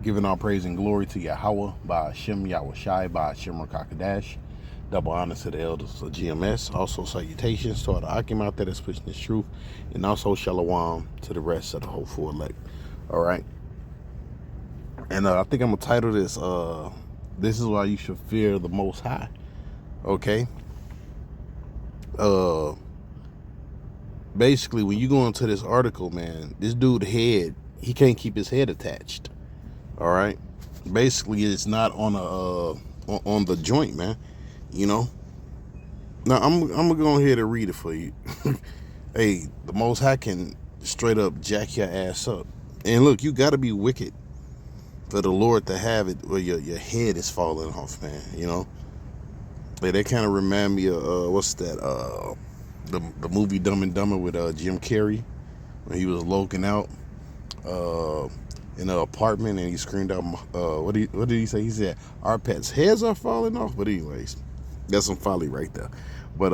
Giving all praise and glory to Yahawah by Hashem Yahweh Shai by Hashem Rakakadash. Double honor to the elders of GMS. Also salutations to all the Akim out there that's pushing this truth. And also shalom to the rest of the hopeful elect. All right. And I think I'm going to title this, This is Why You Should Fear the Most High. Okay. Basically, when you go into this article, man, this dude head, he can't keep his head attached. All right. Basically, it's not on on the joint, man. You know. Now I'm gonna go ahead and read it for you. Hey, the Most High can straight up jack your ass up. And look, you gotta be wicked for the Lord to have it where your head is falling off, man. You know. Like, they kind of remind me of what's that? The movie Dumb and Dumber with Jim Carrey when he was loking out. In an apartment, and he screamed out, what did he say? He said, our pets' heads are falling off. But anyways, that's some folly right there. But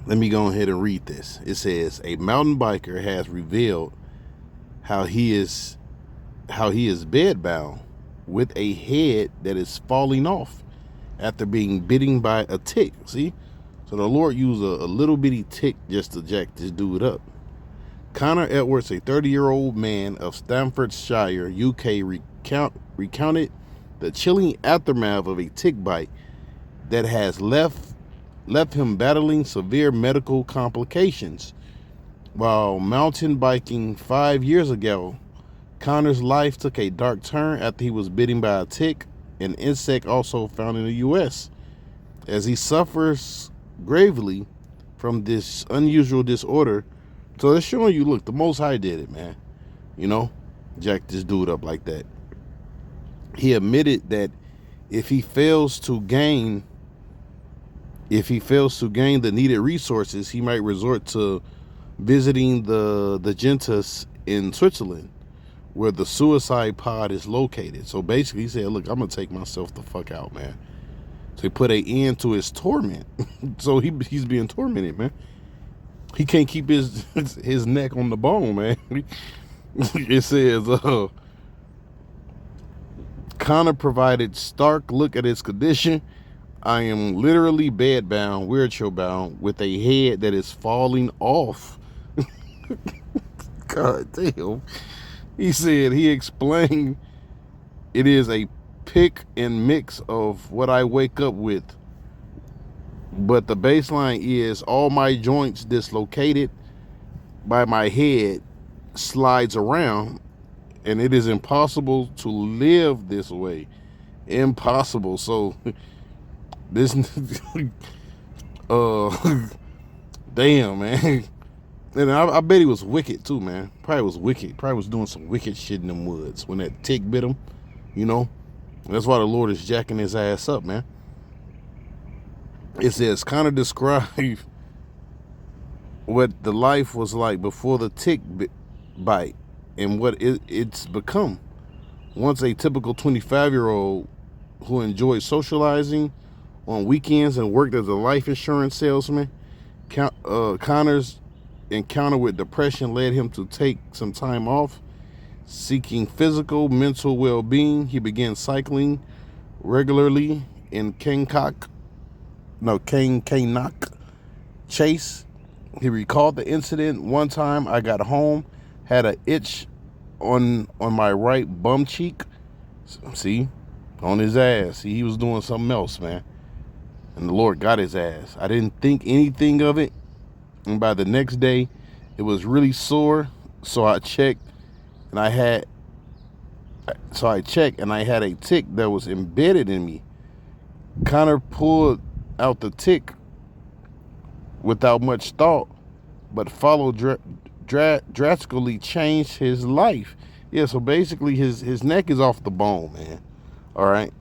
let me go ahead and read this. It says, a mountain biker has revealed how he is bedbound with a head that is falling off after being bitten by a tick. See? So the Lord used a little bitty tick just to jack this dude up. Connor Edwards, a 30-year-old man of Staffordshire, UK, recounted the chilling aftermath of a tick bite that has left him battling severe medical complications. While mountain biking 5 years ago, Connor's life took a dark turn after he was bitten by a tick, an insect also found in the U.S. As he suffers gravely from this unusual disorder. So it's showing you, look, the Most High did it, man. You know, jack this dude up like that. He admitted that if he fails to gain the needed resources, he might resort to visiting the Gentis in Switzerland, where the suicide pod is located. So basically, he said, look, I'm gonna take myself the fuck out, man. So he put an end to his torment. So he's being tormented, man. He can't keep his neck on the bone, man. It says, Connor provided stark look at his condition. I am literally bedbound, wheelchair bound, with a head that is falling off. God damn. He said, he explained, it is a pick and mix of what I wake up with. But the baseline is all my joints dislocated by my head slides around, and it is impossible to live this way. Impossible. So this damn, man. And I bet he was wicked too, man. Probably was wicked. Probably was doing some wicked shit in them woods when that tick bit him, you know. That's why the Lord is jacking his ass up, man. It says, kind of describe what the life was like before the tick bite and what it's become. Once a typical 25-year-old who enjoyed socializing on weekends and worked as a life insurance salesman, Connor's encounter with depression led him to take some time off. Seeking physical, mental well-being, he began cycling regularly in Canuck Chase. He recalled the incident. One time I got home, had an itch on my right bum cheek. See, on his ass. See, he was doing something else, man. And the Lord got his ass. I didn't think anything of it. And by the next day, it was really sore. So I checked, and I had a tick that was embedded in me. Connor pulled out the tick without much thought, but followed drastically changed his life. Yeah, so basically his neck is off the bone, man. All right.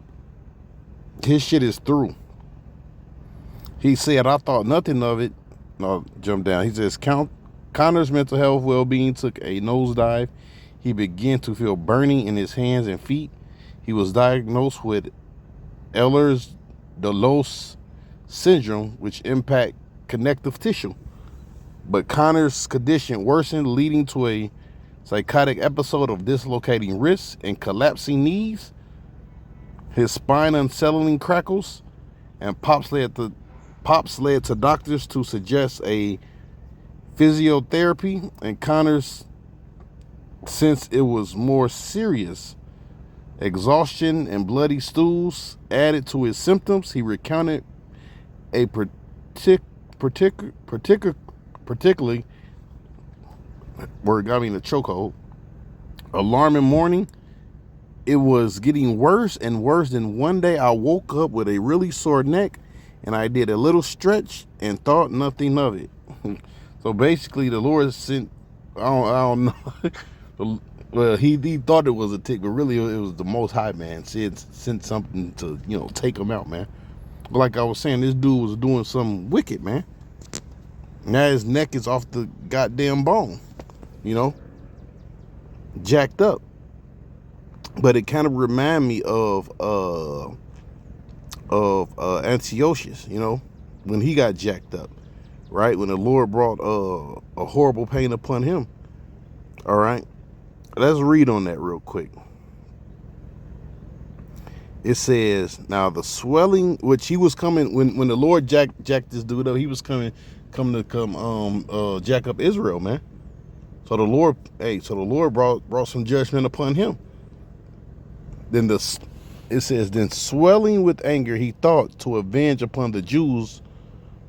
His shit is through. He said, I thought nothing of it. No, jump down. He says, Connor's mental health well-being took a nosedive. He began to feel burning in his hands and feet. He was diagnosed with Ehlers-Danlos syndrome, which impact connective tissue. But Connor's condition worsened, leading to a psychotic episode of dislocating wrists and collapsing knees. His spine unsettling crackles, and Pops led to doctors to suggest a physiotherapy, and Connor's, since it was more serious, exhaustion and bloody stools added to his symptoms. He recounted a particularly, word got me in the chokehold, alarming morning. It was getting worse and worse. Then one day I woke up with a really sore neck, and I did a little stretch and thought nothing of it. So basically, the Lord sent, I don't know. Well, he thought it was a tick, but really it was the Most High, man. Sent something to, take him out, man. But like I was saying, this dude was doing something wicked, man. Now his neck is off the goddamn bone, jacked up. But it kind of remind me of Antiochus, when he got jacked up, right? When the Lord brought a horrible pain upon him. All right, let's read on that real quick. It says, now the swelling, which he was coming when the Lord jacked this dude up, he was coming to jack up Israel, man. So the Lord brought some judgment upon him. Then it says, then swelling with anger, he thought to avenge upon the Jews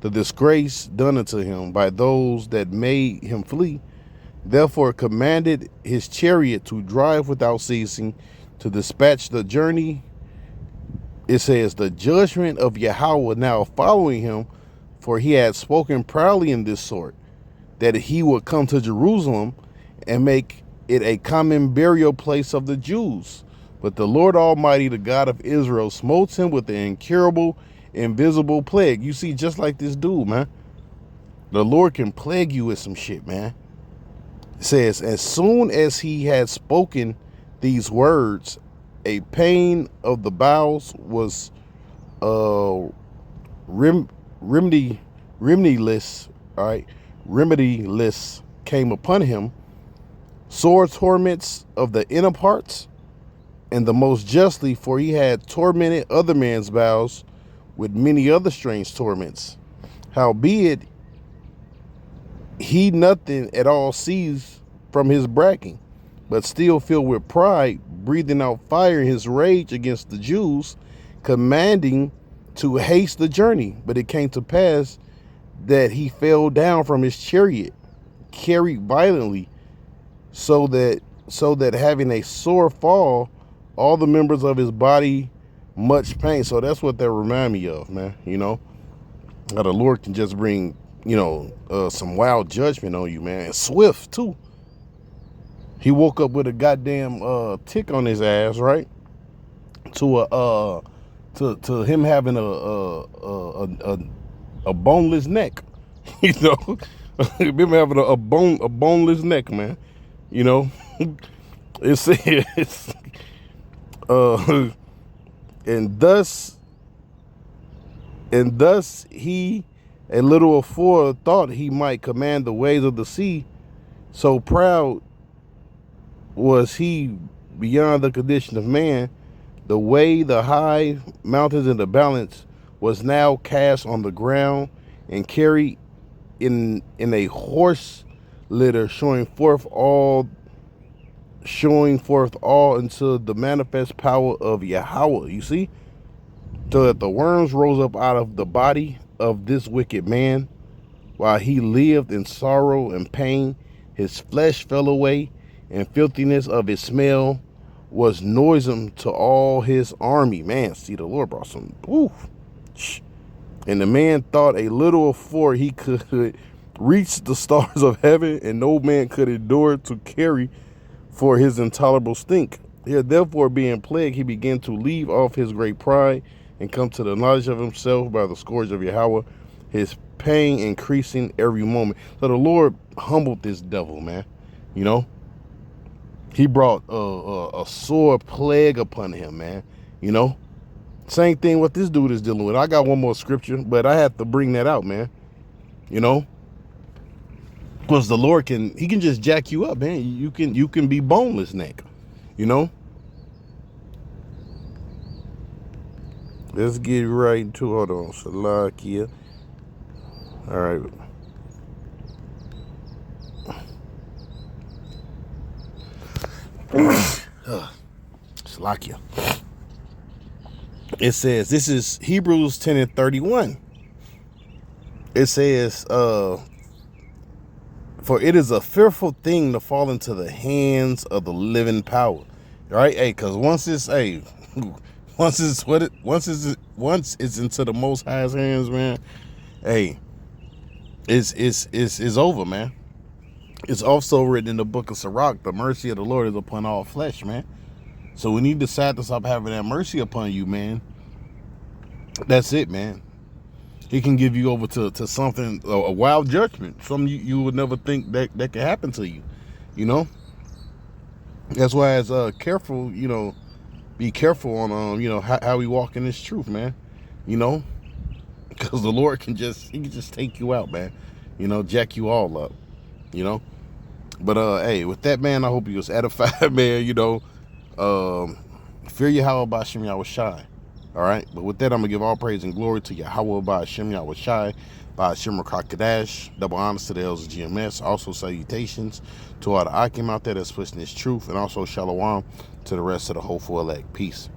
the disgrace done unto him by those that made him flee. Therefore commanded his chariot to drive without ceasing, to dispatch the journey. It says, the judgment of Yahawah now following him, for he had spoken proudly in this sort, that he would come to Jerusalem and make it a common burial place of the Jews. But the Lord Almighty, the God of Israel, smote him with the incurable, invisible plague. You see, just like this dude, man. The Lord can plague you with some shit, man. It says, as soon as he had spoken these words, a pain of the bowels was remediless came upon him, sore torments of the inner parts, and the most justly, for he had tormented other men's bowels with many other strange torments. Howbeit, he nothing at all sees from his bragging, but still filled with pride, breathing out fire in his rage against the Jews, commanding to haste the journey. But it came to pass that he fell down from his chariot, carried violently, so that having a sore fall, all the members of his body much pain. So that's what that remind me of, man. How the Lord can just bring, some wild judgment on you, man. And swift too. He woke up with a goddamn tick on his ass, right? To him having a boneless neck. Him having a boneless neck, man. It says and thus he a little afore thought he might command the waves of the sea, so proud was he beyond the condition of man. The way the high mountains in the balance was now cast on the ground and carried in a horse litter, showing forth all into the manifest power of Yahawah. You see, so that the worms rose up out of the body of this wicked man, while he lived in sorrow and pain. His flesh fell away, and filthiness of his smell was noisome to all his army. Man, see, the Lord brought some. Oof. And the man thought a little afore he could reach the stars of heaven, and no man could endure to carry for his intolerable stink. Here, therefore, being plagued, he began to leave off his great pride and come to the knowledge of himself by the scourge of Yahawah, his pain increasing every moment. So the Lord humbled this devil, man. He brought a sore plague upon him, man. Same thing what this dude is dealing with. I got one more scripture, but I have to bring that out, man. Because the Lord he can just jack you up, man. You can be boneless neck, you know. Let's get right into it. Hold on, Salakia. All right. Salakia. It says, this is Hebrews 10:31. It says, for it is a fearful thing to fall into the hands of the living power. Right? Hey, because once it's into the Most High's hands, man, hey, it's over, man. It's also written in the book of Sirach, the mercy of the Lord is upon all flesh, man. So we need to decide to stop having that mercy upon you, man. That's it, man. He can give you over to something, a wild judgment, something you would never think that could happen to you, you know. That's why it's careful, you know, be careful on you know, how we walk in this truth, man, you know, because the Lord can just take you out, man, you know, jack you all up, you know. But hey, with that, man, I hope you was edified, man, you know. Fear Yahawah by Hashem Yahawashi. All right, but with that, I'm gonna give all praise and glory to Yahawah by Hashem Yahawashi, by Hashem Rakakadash. Double honors to the elders of GMS. Also salutations to all the Akim out there that's pushing this truth, and also shalom to the rest of the hopeful elect. Peace.